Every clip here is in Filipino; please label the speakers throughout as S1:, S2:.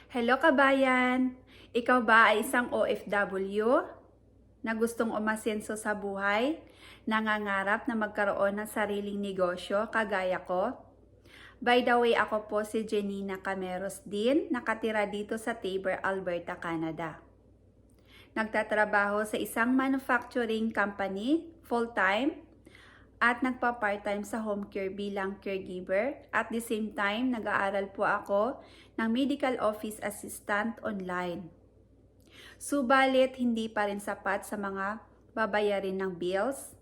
S1: Hello kabayan! Ikaw ba ay isang OFW na gustong umasenso sa buhay, nangangarap na magkaroon ng sariling negosyo kagaya ko? By the way, ako po si Janina Cameros din, nakatira dito sa Taber, Alberta, Canada. Nagtatrabaho sa isang manufacturing company, full-time, at nagpa-part-time sa home care bilang caregiver. At the same time, nag-aaral po ako ng medical office assistant online. Subalit, hindi pa rin sapat sa mga babayarin ng bills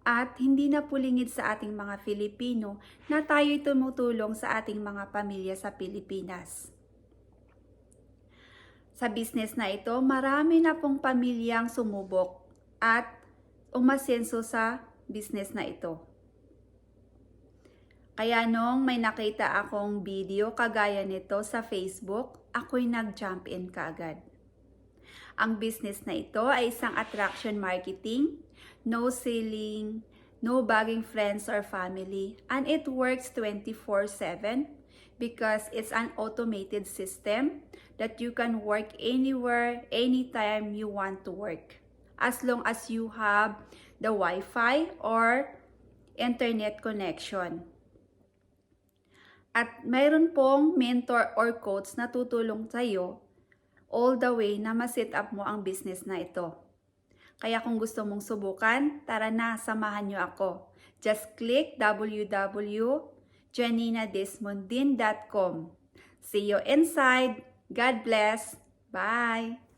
S1: at hindi na pulingid sa ating mga Filipino na tayo'y tumutulong sa ating mga pamilya sa Pilipinas. Sa business na ito, marami na pong pamilyang sumubok at umasenso sa business na ito. Kaya nung may nakita akong video kagaya nito sa Facebook, ako'y nag-jump in kaagad. Ang business na ito ay isang attraction marketing, no selling, no bagging friends or family, and it works 24/7 because it's an automated system that you can work anywhere, anytime you want to work. As long as you have the Wi-Fi or internet connection. At mayroon pong mentor or coach na tutulong sa iyo all the way na ma-set up mo ang business na ito. Kaya kung gusto mong subukan, tara na, samahan nyo ako. Just click www.janinadesmondin.com. See you inside. God bless. Bye!